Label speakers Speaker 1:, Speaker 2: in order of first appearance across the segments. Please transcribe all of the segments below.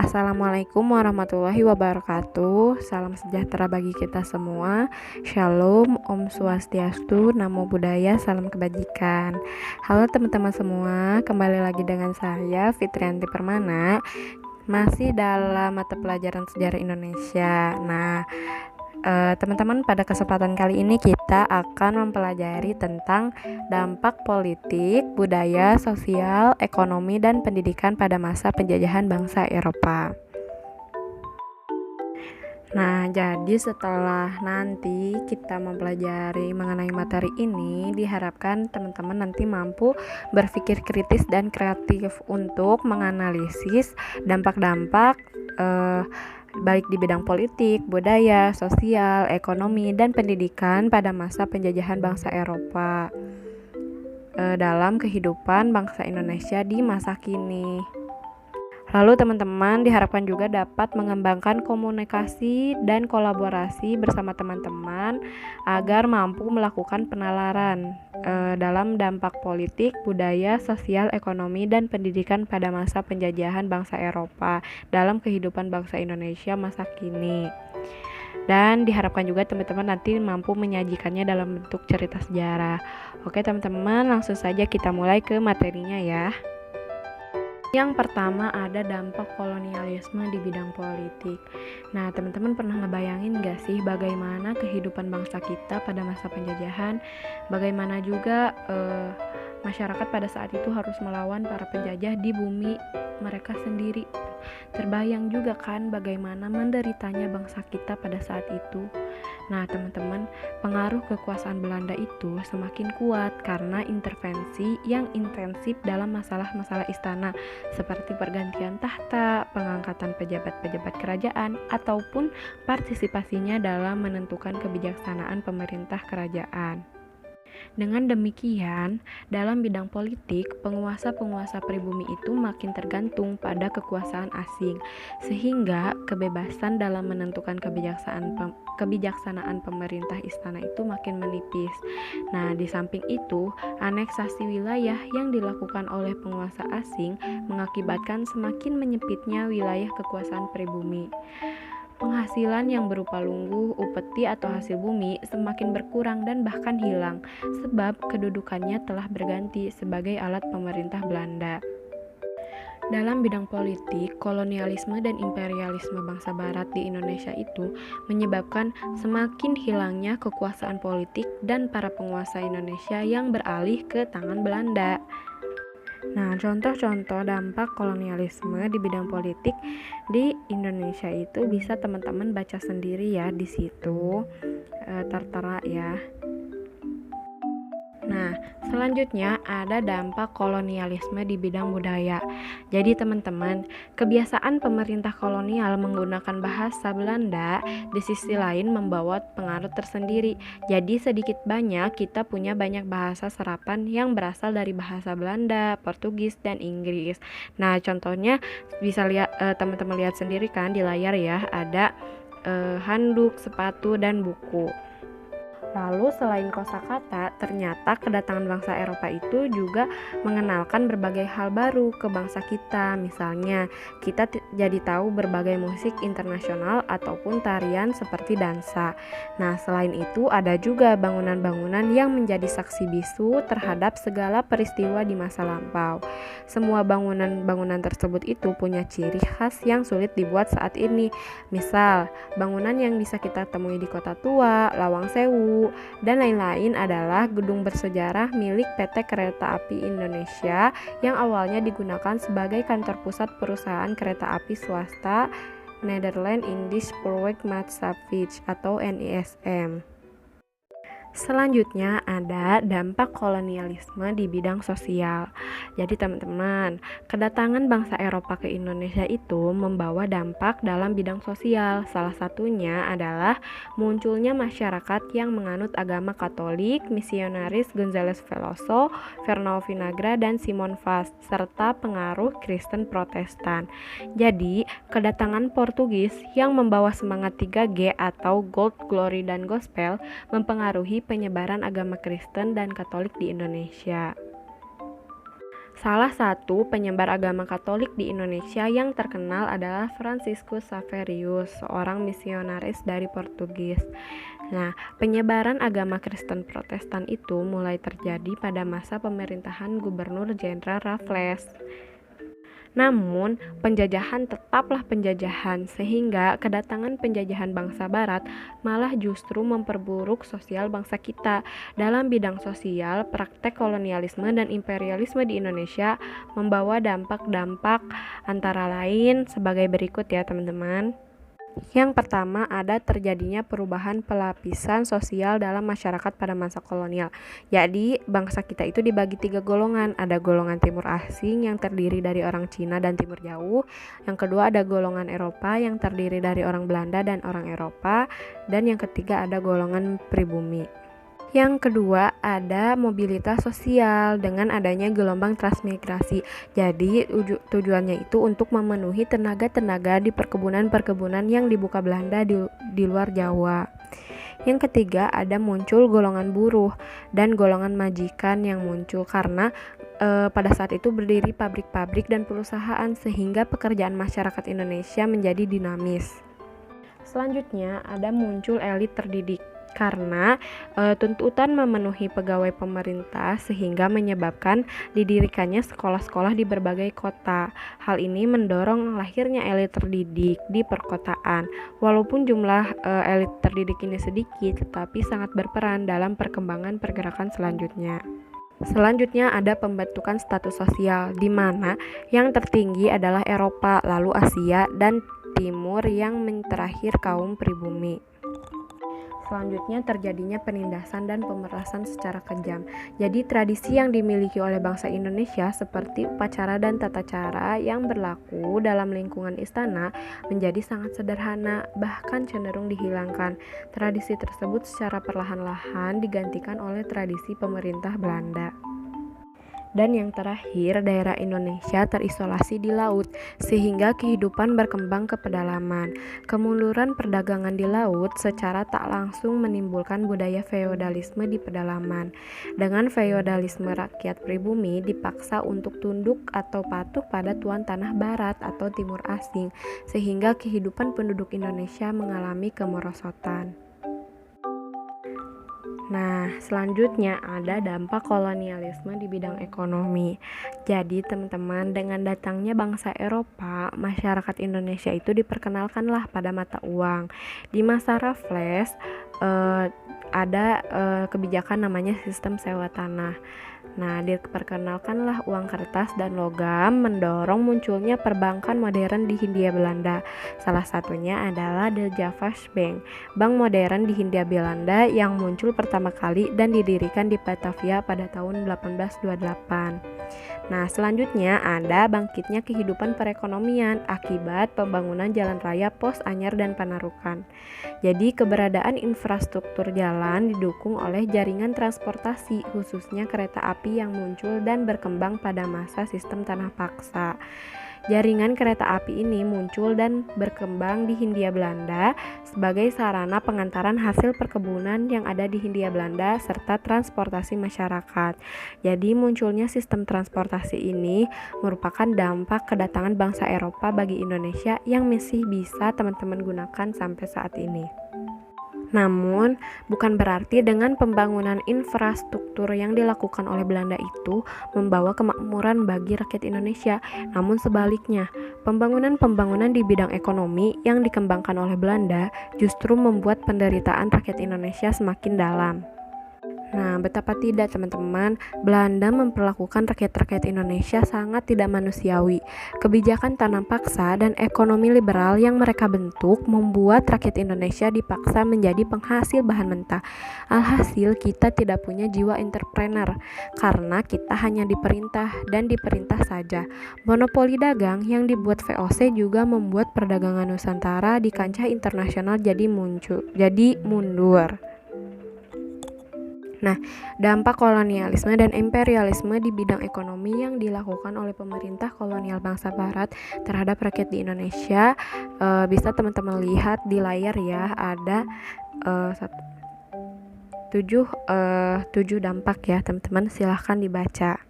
Speaker 1: Assalamualaikum warahmatullahi wabarakatuh. Salam sejahtera bagi kita semua. Shalom, Om Swastiastu, Namo Buddhaya, salam kebajikan. Halo teman-teman semua, kembali lagi dengan saya Fitrianti Permana, masih dalam mata pelajaran sejarah Indonesia. Teman-teman, pada kesempatan kali ini kita akan mempelajari tentang dampak politik, budaya, sosial, ekonomi, dan pendidikan pada masa penjajahan bangsa Eropa. Jadi setelah nanti kita mempelajari mengenai materi ini, diharapkan teman-teman nanti mampu berpikir kritis dan kreatif untuk menganalisis dampak-dampak baik di bidang politik, budaya, sosial, ekonomi, dan pendidikan pada masa penjajahan bangsa Eropa dalam kehidupan bangsa Indonesia di masa kini. Lalu teman-teman diharapkan juga dapat mengembangkan komunikasi dan kolaborasi bersama teman-teman agar mampu melakukan penalaran dalam dampak politik, budaya, sosial, ekonomi, dan pendidikan pada masa penjajahan bangsa Eropa dalam kehidupan bangsa Indonesia masa kini. Dan diharapkan juga teman-teman nanti mampu menyajikannya dalam bentuk cerita sejarah. Oke teman-teman, langsung saja kita mulai ke materinya ya. Yang pertama ada dampak kolonialisme di bidang politik. Nah, teman-teman pernah ngebayangin gak sih bagaimana kehidupan bangsa kita pada masa penjajahan? Bagaimana juga masyarakat pada saat itu harus melawan para penjajah di bumi mereka sendiri. Terbayang juga kan bagaimana menderitanya bangsa kita pada saat itu. Nah teman-teman, pengaruh kekuasaan Belanda itu semakin kuat karena intervensi yang intensif dalam masalah-masalah istana seperti pergantian tahta, pengangkatan pejabat-pejabat kerajaan, ataupun partisipasinya dalam menentukan kebijaksanaan pemerintah kerajaan. Dengan demikian, dalam bidang politik, penguasa-penguasa pribumi itu makin tergantung pada kekuasaan asing, sehingga kebebasan dalam menentukan kebijaksanaan pemerintah istana itu makin menipis. Nah, di samping itu, aneksasi wilayah yang dilakukan oleh penguasa asing mengakibatkan semakin menyempitnya wilayah kekuasaan pribumi. Penghasilan yang berupa lunggu, upeti, atau hasil bumi semakin berkurang dan bahkan hilang, sebab kedudukannya telah berganti sebagai alat pemerintah Belanda. Dalam bidang politik, kolonialisme dan imperialisme bangsa barat di Indonesia itu menyebabkan semakin hilangnya kekuasaan politik dan para penguasa Indonesia yang beralih ke tangan Belanda. Nah, contoh-contoh dampak kolonialisme di bidang politik di Indonesia itu bisa teman-teman baca sendiri ya di situ tertera ya. Nah, selanjutnya ada dampak kolonialisme di bidang budaya. Jadi teman-teman, kebiasaan pemerintah kolonial menggunakan bahasa Belanda di sisi lain membawa pengaruh tersendiri. Jadi sedikit banyak kita punya banyak bahasa serapan yang berasal dari bahasa Belanda, Portugis, dan Inggris. Nah, contohnya bisa lihat teman-teman lihat sendiri kan di layar ya, ada handuk, sepatu, dan buku. Lalu selain kosakata, ternyata kedatangan bangsa Eropa itu juga mengenalkan berbagai hal baru ke bangsa kita. Misalnya, kita jadi tahu berbagai musik internasional ataupun tarian seperti dansa. Nah, selain itu ada juga bangunan-bangunan yang menjadi saksi bisu terhadap segala peristiwa di masa lampau. Semua bangunan-bangunan tersebut itu punya ciri khas yang sulit dibuat saat ini. Misal, bangunan yang bisa kita temui di Kota Tua, Lawang Sewu, dan lain-lain adalah gedung bersejarah milik PT Kereta Api Indonesia yang awalnya digunakan sebagai kantor pusat perusahaan kereta api swasta Nederland Indisch Spoorwegmaatschappij atau NISM. Selanjutnya ada dampak kolonialisme di bidang sosial. Jadi teman-teman, kedatangan bangsa Eropa ke Indonesia itu membawa dampak dalam bidang sosial. Salah satunya adalah munculnya masyarakat yang menganut agama Katolik, misionaris Gonzales Veloso, Fernão Vinagra, dan Simon Vaz, serta pengaruh Kristen Protestan. Jadi, kedatangan Portugis yang membawa semangat 3G atau Gold, Glory, dan Gospel mempengaruhi penyebaran agama Kristen dan Katolik di Indonesia. Salah satu penyebar agama Katolik di Indonesia yang terkenal adalah Franciscus Xaverius, seorang misionaris dari Portugis. Nah, penyebaran agama Kristen Protestan itu mulai terjadi pada masa pemerintahan Gubernur Jenderal Raffles. Namun, penjajahan tetaplah penjajahan, sehingga kedatangan penjajahan bangsa Barat malah justru memperburuk sosial bangsa kita. Dalam bidang sosial, praktek kolonialisme dan imperialisme di Indonesia membawa dampak-dampak antara lain sebagai berikut ya teman-teman. Yang pertama, ada terjadinya perubahan pelapisan sosial dalam masyarakat pada masa kolonial. Jadi, bangsa kita itu dibagi 3 golongan. Ada golongan timur asing yang terdiri dari orang Cina dan timur jauh. Yang kedua, ada golongan Eropa yang terdiri dari orang Belanda dan orang Eropa. Dan yang ketiga, ada golongan pribumi. Yang kedua, ada mobilitas sosial dengan adanya gelombang transmigrasi. Jadi, tujuannya itu untuk memenuhi tenaga-tenaga di perkebunan-perkebunan yang dibuka Belanda di luar Jawa. Yang ketiga, ada muncul golongan buruh dan golongan majikan yang muncul karena pada saat itu berdiri pabrik-pabrik dan perusahaan sehingga pekerjaan masyarakat Indonesia menjadi dinamis. Selanjutnya, ada muncul elit terdidik karena tuntutan memenuhi pegawai pemerintah sehingga menyebabkan didirikannya sekolah-sekolah di berbagai kota. Hal ini mendorong lahirnya elit terdidik di perkotaan. Walaupun jumlah elit terdidik ini sedikit, tetapi sangat berperan dalam perkembangan pergerakan selanjutnya. Selanjutnya ada pembentukan status sosial, di mana yang tertinggi adalah Eropa, lalu Asia, dan Timur yang terakhir kaum pribumi. Selanjutnya terjadinya penindasan dan pemerasan secara kejam. Jadi tradisi yang dimiliki oleh bangsa Indonesia seperti upacara dan tata cara yang berlaku dalam lingkungan istana menjadi sangat sederhana, bahkan cenderung dihilangkan. Tradisi tersebut secara perlahan-lahan digantikan oleh tradisi pemerintah Belanda. Dan yang terakhir, daerah Indonesia terisolasi di laut, sehingga kehidupan berkembang ke pedalaman. Kemunduran perdagangan di laut secara tak langsung menimbulkan budaya feodalisme di pedalaman. Dengan feodalisme, rakyat pribumi dipaksa untuk tunduk atau patuh pada tuan tanah barat atau timur asing, sehingga kehidupan penduduk Indonesia mengalami kemerosotan. Nah, selanjutnya ada dampak kolonialisme di bidang ekonomi. Jadi, teman-teman, dengan datangnya bangsa Eropa, masyarakat Indonesia itu diperkenalkanlah pada mata uang. Di masa Raffles, ada kebijakan namanya sistem sewa tanah. Nah, diperkenalkanlah uang kertas dan logam, mendorong munculnya perbankan modern di Hindia Belanda. Salah satunya adalah The Java's Bank, bank modern di Hindia Belanda yang muncul pertama kali dan didirikan di Batavia pada tahun 1828. Nah, selanjutnya ada bangkitnya kehidupan perekonomian akibat pembangunan jalan raya Pos Anyar dan Panarukan. Jadi, keberadaan infrastruktur jalan didukung oleh jaringan transportasi, khususnya kereta api yang muncul dan berkembang pada masa sistem tanah paksa. Jaringan kereta api ini muncul dan berkembang di Hindia Belanda sebagai sarana pengantaran hasil perkebunan yang ada di Hindia Belanda serta transportasi masyarakat. Jadi munculnya sistem transportasi ini merupakan dampak kedatangan bangsa Eropa bagi Indonesia yang masih bisa teman-teman gunakan sampai saat ini. Namun, bukan berarti dengan pembangunan infrastruktur yang dilakukan oleh Belanda itu membawa kemakmuran bagi rakyat Indonesia. Namun sebaliknya, pembangunan-pembangunan di bidang ekonomi yang dikembangkan oleh Belanda justru membuat penderitaan rakyat Indonesia semakin dalam. Nah, betapa tidak teman-teman, Belanda memperlakukan rakyat-rakyat Indonesia sangat tidak manusiawi. Kebijakan tanam paksa dan ekonomi liberal yang mereka bentuk membuat rakyat Indonesia dipaksa menjadi penghasil bahan mentah. Alhasil kita tidak punya jiwa entrepreneur karena kita hanya diperintah dan diperintah saja. Monopoli dagang yang dibuat VOC juga membuat perdagangan Nusantara di kancah internasional jadi mundur. Nah, dampak kolonialisme dan imperialisme di bidang ekonomi yang dilakukan oleh pemerintah kolonial bangsa Barat terhadap rakyat di Indonesia bisa teman-teman lihat di layar ya, ada 7 dampak ya teman-teman, silahkan dibaca.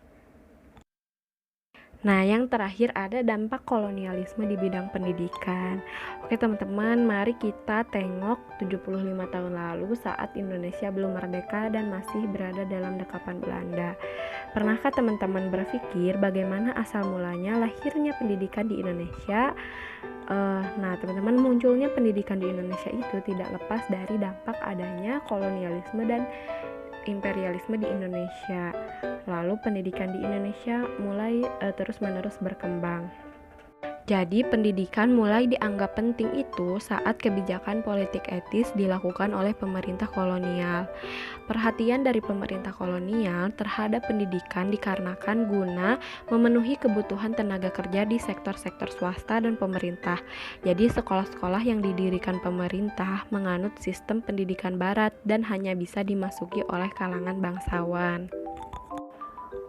Speaker 1: Nah, yang terakhir ada dampak kolonialisme di bidang pendidikan. Oke teman-teman, mari kita tengok 75 tahun lalu saat Indonesia belum merdeka dan masih berada dalam dekapan Belanda. Pernahkah teman-teman berpikir bagaimana asal mulanya lahirnya pendidikan di Indonesia? Nah, teman-teman, munculnya pendidikan di Indonesia itu tidak lepas dari dampak adanya kolonialisme dan imperialisme di Indonesia. Lalu pendidikan di Indonesia mulai terus-menerus berkembang. Jadi pendidikan mulai dianggap penting itu saat kebijakan politik etis dilakukan oleh pemerintah kolonial. Perhatian dari pemerintah kolonial terhadap pendidikan dikarenakan guna memenuhi kebutuhan tenaga kerja di sektor-sektor swasta dan pemerintah. Jadi sekolah-sekolah yang didirikan pemerintah menganut sistem pendidikan barat dan hanya bisa dimasuki oleh kalangan bangsawan.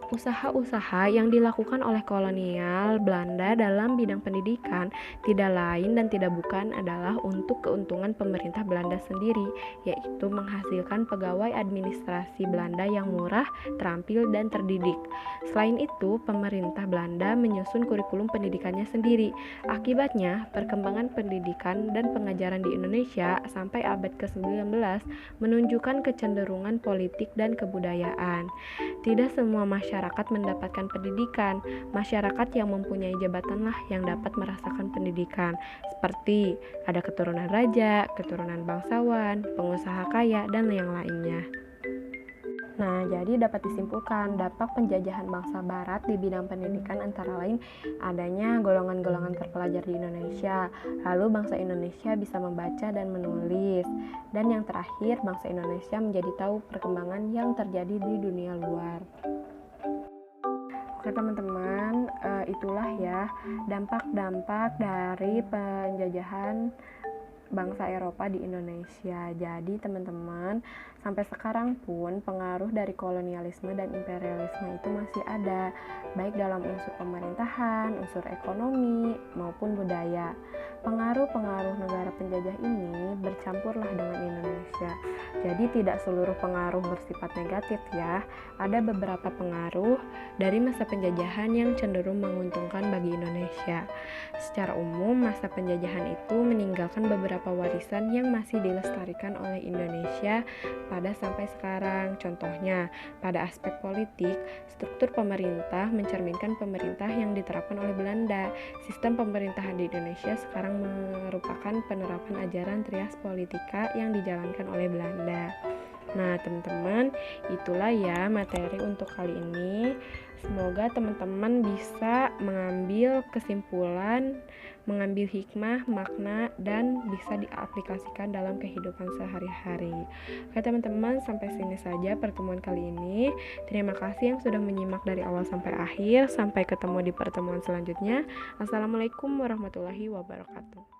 Speaker 1: Usaha-usaha yang dilakukan oleh kolonial Belanda dalam bidang pendidikan tidak lain dan tidak bukan adalah untuk keuntungan pemerintah Belanda sendiri, yaitu menghasilkan pegawai administrasi Belanda yang murah, terampil, dan terdidik. Selain itu, pemerintah Belanda menyusun kurikulum pendidikannya sendiri. Akibatnya, perkembangan pendidikan dan pengajaran di Indonesia sampai abad ke-19 menunjukkan kecenderungan politik dan kebudayaan. Tidak semua masyarakat mendapatkan pendidikan. Masyarakat yang mempunyai jabatanlah yang dapat merasakan pendidikan, seperti ada keturunan raja, keturunan bangsawan, pengusaha kaya, dan yang lainnya. Nah, jadi dapat disimpulkan dampak penjajahan bangsa barat di bidang pendidikan antara lain adanya golongan-golongan terpelajar di Indonesia, lalu bangsa Indonesia bisa membaca dan menulis, dan yang terakhir bangsa Indonesia menjadi tahu perkembangan yang terjadi di dunia luar. Oke teman-teman, itulah ya dampak-dampak dari penjajahan bangsa Eropa di Indonesia. Jadi teman-teman, sampai sekarang pun pengaruh dari kolonialisme dan imperialisme itu masih ada, baik dalam unsur pemerintahan, unsur ekonomi, maupun budaya. Pengaruh-pengaruh negara penjajah ini bercampurlah dengan Indonesia. Jadi tidak seluruh pengaruh bersifat negatif ya. Ada beberapa pengaruh dari masa penjajahan yang cenderung menguntungkan bagi Indonesia. Secara umum, masa penjajahan itu meninggalkan beberapa warisan yang masih dilestarikan oleh Indonesia pada sampai sekarang. Contohnya, pada aspek politik, struktur pemerintah mencerminkan pemerintah yang diterapkan oleh Belanda. Sistem pemerintahan di Indonesia sekarang merupakan penerapan ajaran trias politika yang dijalankan oleh Belanda. Nah, teman-teman, itulah ya materi untuk kali ini. Semoga teman-teman bisa mengambil kesimpulan, mengambil hikmah, makna, dan bisa diaplikasikan dalam kehidupan sehari-hari. Oke teman-teman, sampai sini saja pertemuan kali ini. Terima kasih yang sudah menyimak dari awal sampai akhir. Sampai ketemu di pertemuan selanjutnya. Assalamualaikum warahmatullahi wabarakatuh.